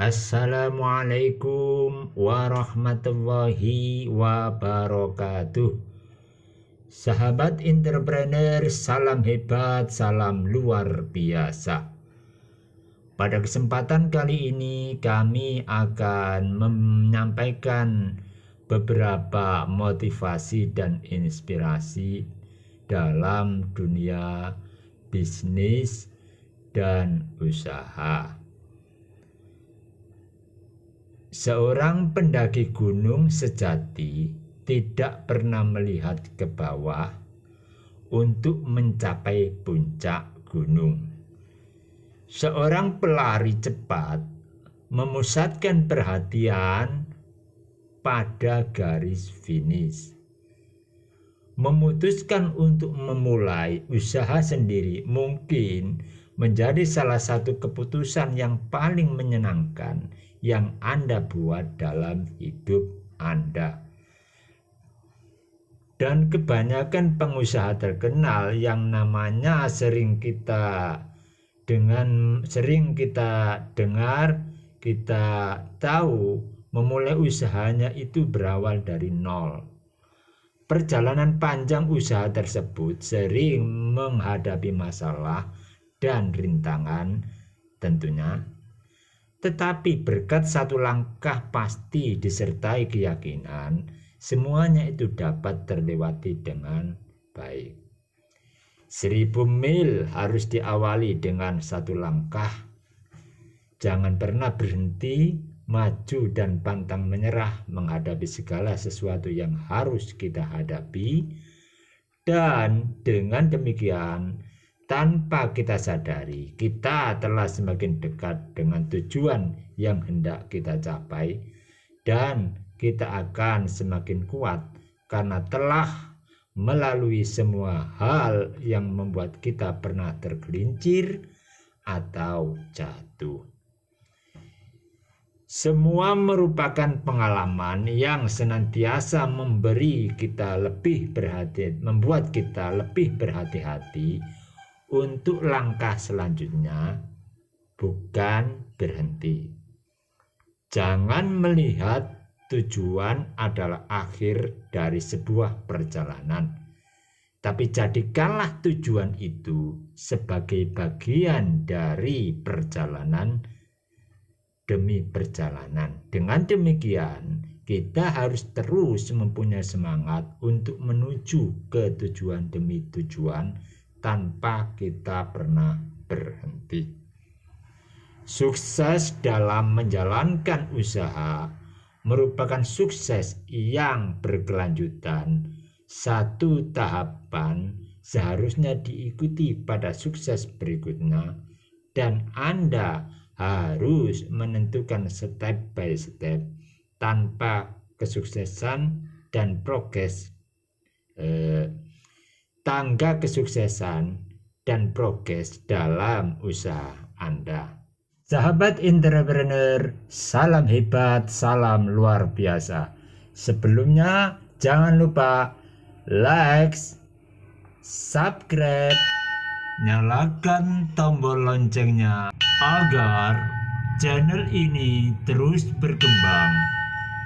Assalamualaikum warahmatullahi wabarakatuh. Sahabat entrepreneur, salam hebat, salam luar biasa. Pada kesempatan kali ini kami akan menyampaikan beberapa motivasi dan inspirasi dalam dunia bisnis dan usaha. Seorang pendaki gunung sejati tidak pernah melihat ke bawah untuk mencapai puncak gunung. Seorang pelari cepat memusatkan perhatian pada garis finish. Memutuskan untuk memulai usaha sendiri mungkin menjadi salah satu keputusan yang paling menyenangkan yang Anda buat dalam hidup Anda. Dan kebanyakan pengusaha terkenal yang namanya sering kita dengar, kita tahu, memulai usahanya itu berawal dari nol. Perjalanan panjang usaha tersebut sering menghadapi masalah dan rintangan tentunya. Tetapi berkat satu langkah pasti disertai keyakinan, semuanya itu dapat terlewati dengan baik. 1000 mil harus diawali dengan satu langkah. Jangan pernah berhenti, maju dan pantang menyerah menghadapi segala sesuatu yang harus kita hadapi. Dan dengan demikian, tanpa kita sadari, kita telah semakin dekat dengan tujuan yang hendak kita capai, dan kita akan semakin kuat karena telah melalui semua hal yang membuat kita pernah tergelincir atau jatuh. Semua merupakan pengalaman yang senantiasa membuat kita lebih berhati-hati untuk langkah selanjutnya, bukan berhenti. Jangan melihat tujuan adalah akhir dari sebuah perjalanan, tapi jadikanlah tujuan itu sebagai bagian dari perjalanan demi perjalanan. Dengan demikian, kita harus terus mempunyai semangat untuk menuju ke tujuan demi tujuan, tanpa kita pernah berhenti. Sukses dalam menjalankan usaha merupakan sukses yang berkelanjutan. Satu tahapan seharusnya diikuti pada sukses berikutnya, dan Anda harus menentukan step by step. Tanpa kesuksesan dan progres, tangga kesuksesan dan progres dalam usaha Anda. Sahabat entrepreneur, salam hebat, salam luar biasa. Sebelumnya jangan lupa like, subscribe, nyalakan tombol loncengnya agar channel ini terus berkembang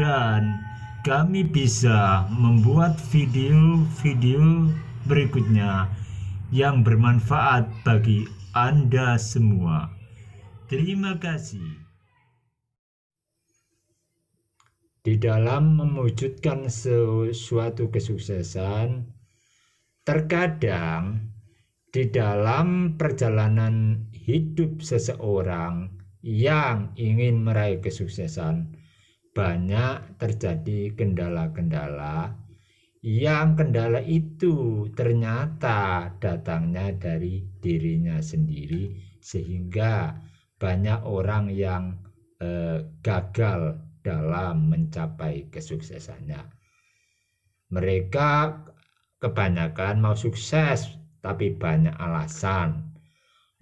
dan kami bisa membuat video-video berikutnya yang bermanfaat bagi Anda semua. Terima kasih. Di dalam mewujudkan suatu kesuksesan, terkadang di dalam perjalanan hidup seseorang yang ingin meraih kesuksesan, banyak terjadi kendala-kendala yang kendala itu ternyata datangnya dari dirinya sendiri, sehingga banyak orang yang gagal dalam mencapai kesuksesannya. Mereka kebanyakan mau sukses tapi banyak alasan,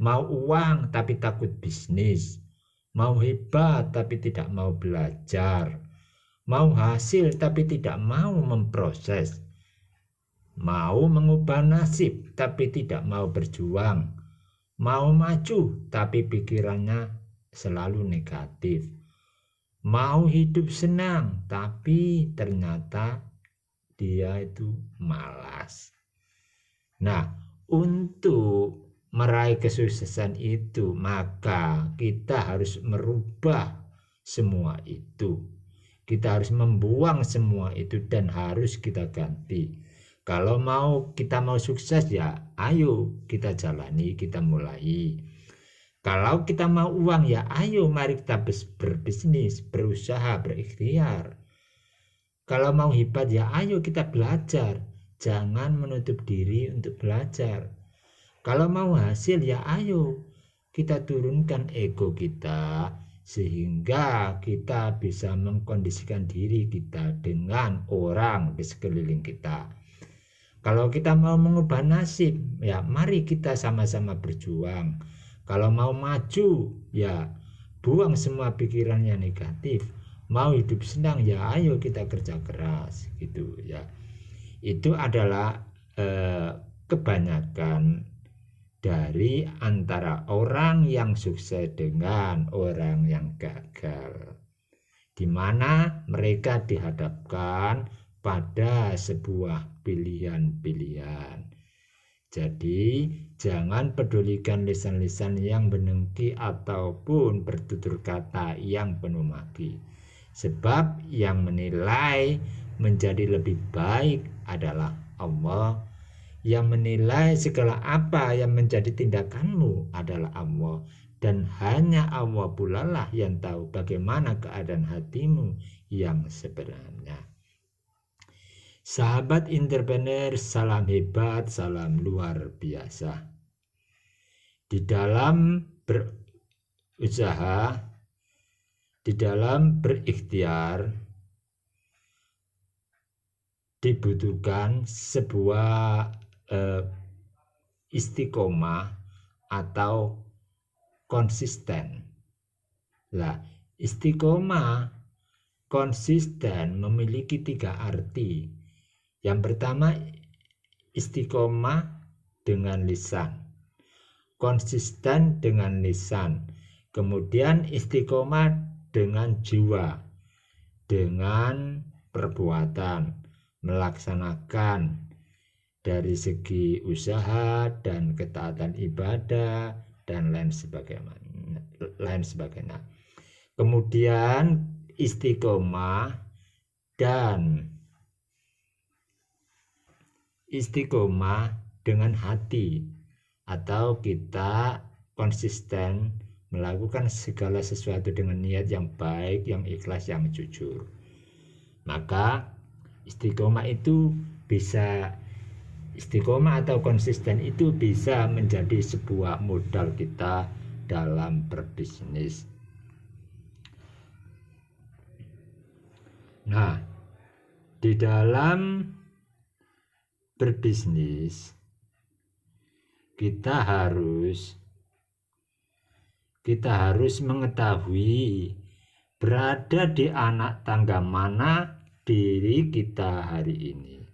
mau uang tapi takut bisnis, mau hebat tapi tidak mau belajar, mau hasil tapi tidak mau memproses, mau mengubah nasib tapi tidak mau berjuang, mau maju tapi pikirannya selalu negatif. Mau hidup senang, tapi ternyata dia itu malas. Nah, untuk meraih kesuksesan itu, maka kita harus merubah semua itu. Kita harus membuang semua itu dan harus kita ganti. Kalau kita mau sukses, ya ayo kita jalani, kita mulai. Kalau kita mau uang, ya ayo mari kita berbisnis, berusaha, berikhtiar. Kalau mau hebat, ya ayo kita belajar. Jangan menutup diri untuk belajar. Kalau mau hasil, ya ayo kita turunkan ego kita sehingga kita bisa mengkondisikan diri kita dengan orang di sekeliling kita. Kalau kita mau mengubah nasib, ya mari kita sama-sama berjuang. Kalau mau maju, ya buang semua pikiran yang negatif. Mau hidup senang, ya ayo kita kerja keras gitu ya. Itu adalah kebanyakan dari antara orang yang sukses dengan orang yang gagal, di mana mereka dihadapkan pada sebuah pilihan-pilihan. Jadi jangan pedulikan lisan-lisan yang menengki ataupun bertutur kata yang penuh maki. Sebab yang menilai menjadi lebih baik adalah Allah. Yang menilai segala apa yang menjadi tindakanmu adalah Allah. Dan hanya Allah pula lah yang tahu bagaimana keadaan hatimu yang sebenarnya. Sahabat entrepreneur, salam hebat, salam luar biasa. Di dalam berusaha, di dalam berikhtiar, dibutuhkan sebuah istiqomah atau konsisten. Lah, istiqomah konsisten memiliki 3 arti. Yang pertama, istiqomah dengan lisan, konsisten dengan lisan, kemudian istiqomah dengan jiwa, dengan perbuatan, melaksanakan dari segi usaha dan ketaatan ibadah dan lain sebagainya. Kemudian istiqomah dengan hati, atau kita konsisten melakukan segala sesuatu dengan niat yang baik, yang ikhlas, yang jujur. Maka istiqomah atau konsisten itu bisa menjadi sebuah modal kita dalam berbisnis. Nah, di dalam berbisnis kita harus mengetahui berada di anak tangga mana diri kita hari ini.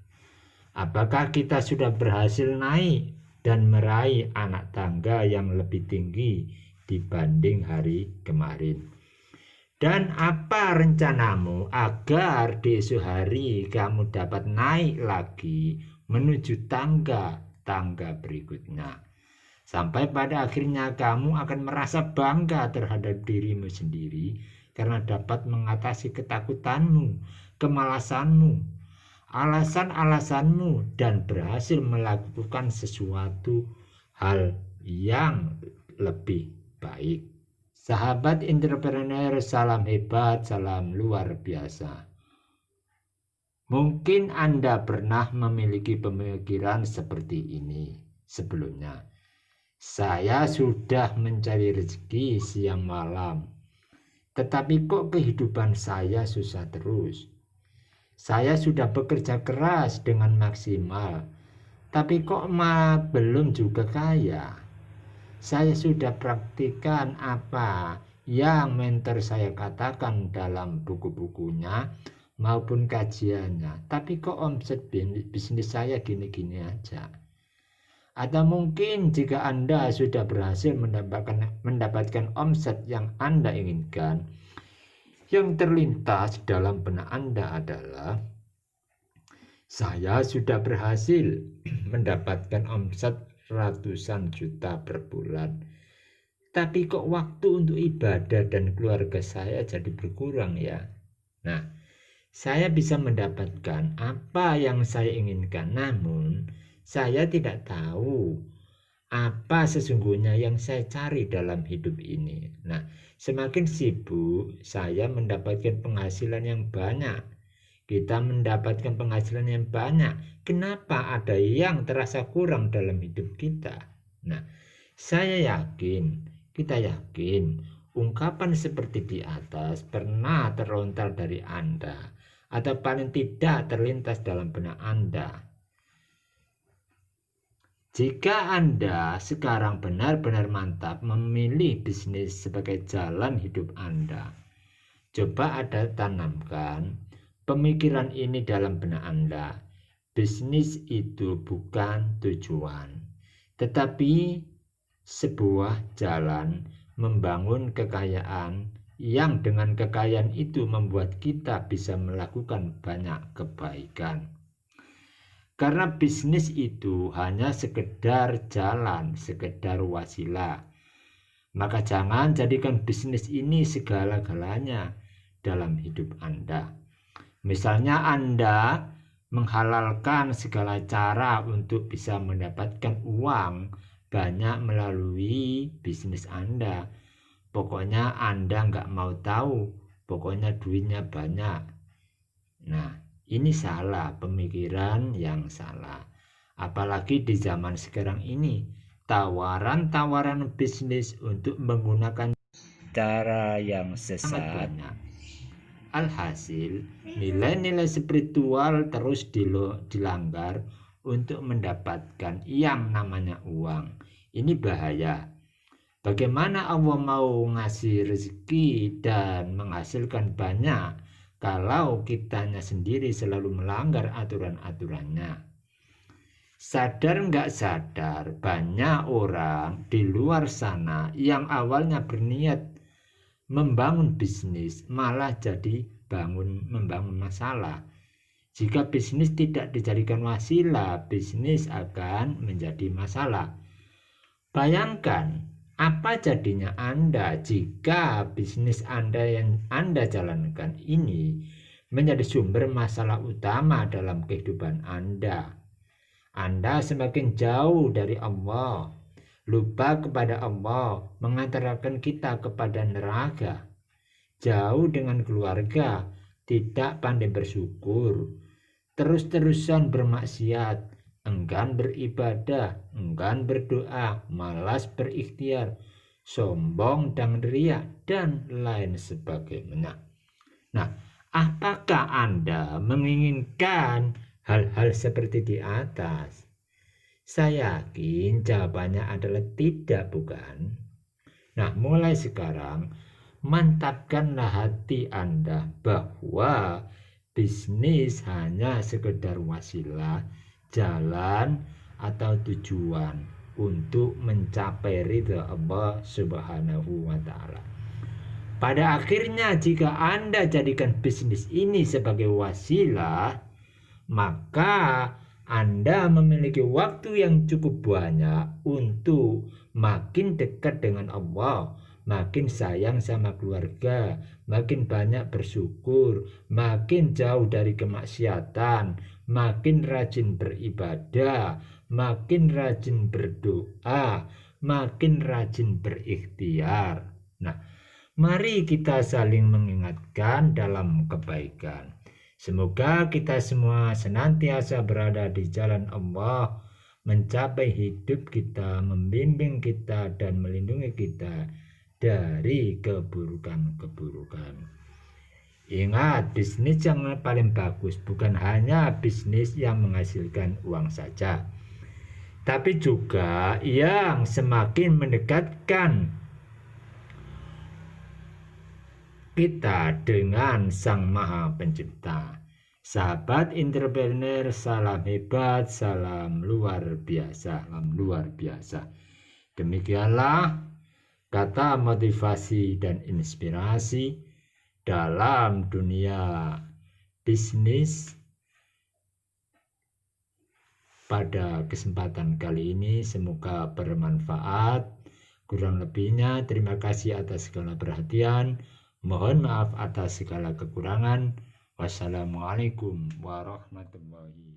Apakah kita sudah berhasil naik dan meraih anak tangga yang lebih tinggi dibanding hari kemarin? Dan apa rencanamu agar di esok hari kamu dapat naik lagi menuju tangga berikutnya? Sampai pada akhirnya kamu akan merasa bangga terhadap dirimu sendiri karena dapat mengatasi ketakutanmu, kemalasanmu, alasan-alasanmu, dan berhasil melakukan sesuatu hal yang lebih baik. Sahabat entrepreneur, salam hebat, salam luar biasa. Mungkin Anda pernah memiliki pemikiran seperti ini sebelumnya. Saya sudah mencari rezeki siang malam, tetapi kok kehidupan saya susah terus. Saya sudah bekerja keras dengan maksimal, tapi kok belum juga kaya. Saya sudah praktikkan apa yang mentor saya katakan dalam buku-bukunya maupun kajiannya, tapi kok omset bisnis saya gini-gini aja. Atau mungkin jika Anda sudah berhasil mendapatkan omset yang Anda inginkan, yang terlintas dalam benak Anda adalah, saya sudah berhasil mendapatkan omset ratusan juta per bulan, tapi kok waktu untuk ibadah dan keluarga saya jadi berkurang ya. Nah, saya bisa mendapatkan apa yang saya inginkan, namun saya tidak tahu apa sesungguhnya yang saya cari dalam hidup ini. Nah, semakin sibuk saya mendapatkan penghasilan yang banyak. Kita mendapatkan penghasilan yang banyak. Kenapa ada yang terasa kurang dalam hidup kita? Nah, kita yakin, ungkapan seperti di atas pernah terlontar dari Anda, atau paling tidak terlintas dalam benak Anda. Jika Anda sekarang benar-benar mantap memilih bisnis sebagai jalan hidup Anda, coba Anda tanamkan pemikiran ini dalam benak Anda. Bisnis itu bukan tujuan, tetapi sebuah jalan membangun kekayaan yang dengan kekayaan itu membuat kita bisa melakukan banyak kebaikan. Karena bisnis itu hanya sekedar jalan, sekedar wasilah. Maka jangan jadikan bisnis ini segala-galanya dalam hidup Anda. Misalnya Anda menghalalkan segala cara untuk bisa mendapatkan uang banyak melalui bisnis Anda. Pokoknya Anda nggak mau tahu, pokoknya duitnya banyak. Nah, ini salah, pemikiran yang salah. Apalagi di zaman sekarang ini, tawaran-tawaran bisnis untuk menggunakan cara yang sesat. Alhasil, nilai-nilai spiritual terus dilanggar untuk mendapatkan yang namanya uang. Ini bahaya. Bagaimana Allah mau ngasih rezeki dan menghasilkan banyak kalau kitanya sendiri selalu melanggar aturan-aturannya? Sadar nggak sadar, banyak orang di luar sana yang awalnya berniat membangun bisnis malah jadi membangun masalah. Jika bisnis tidak dijadikan wasilah, bisnis akan menjadi masalah. Bayangkan, apa jadinya Anda jika bisnis Anda yang Anda jalankan ini menjadi sumber masalah utama dalam kehidupan Anda. Anda semakin jauh dari Allah, lupa kepada Allah, mengantarkan kita kepada neraka, jauh dengan keluarga, tidak pandai bersyukur, terus-terusan bermaksiat, enggan beribadah, enggan berdoa, malas berikhtiar, sombong dan riya, dan lain sebagainya. Nah, apakah Anda menginginkan hal-hal seperti di atas? Saya yakin jawabannya adalah tidak, bukan? Nah, mulai sekarang mantapkanlah hati Anda bahwa bisnis hanya sekedar wasilah, jalan atau tujuan untuk mencapai ridha Allah Subhanahu wa ta'ala. Pada akhirnya jika Anda jadikan bisnis ini sebagai wasilah, maka Anda memiliki waktu yang cukup banyak untuk makin dekat dengan Allah, makin sayang sama keluarga, makin banyak bersyukur, makin jauh dari kemaksiatan, makin rajin beribadah, makin rajin berdoa, makin rajin berikhtiar. Nah, mari kita saling mengingatkan dalam kebaikan. Semoga kita semua senantiasa berada di jalan Allah, mencapai hidup kita, membimbing kita, dan melindungi kita dari keburukan-keburukan. Ingat, bisnis yang paling bagus bukan hanya bisnis yang menghasilkan uang saja, tapi juga yang semakin mendekatkan kita dengan Sang Maha Pencipta. Sahabat entrepreneur, salam hebat, salam luar biasa, salam luar biasa. Demikianlah kata motivasi dan inspirasi dalam dunia bisnis pada kesempatan kali ini. Semoga bermanfaat. Kurang lebihnya terima kasih atas segala perhatian. Mohon maaf atas segala kekurangan. Wassalamualaikum warahmatullahi wabarakatuh.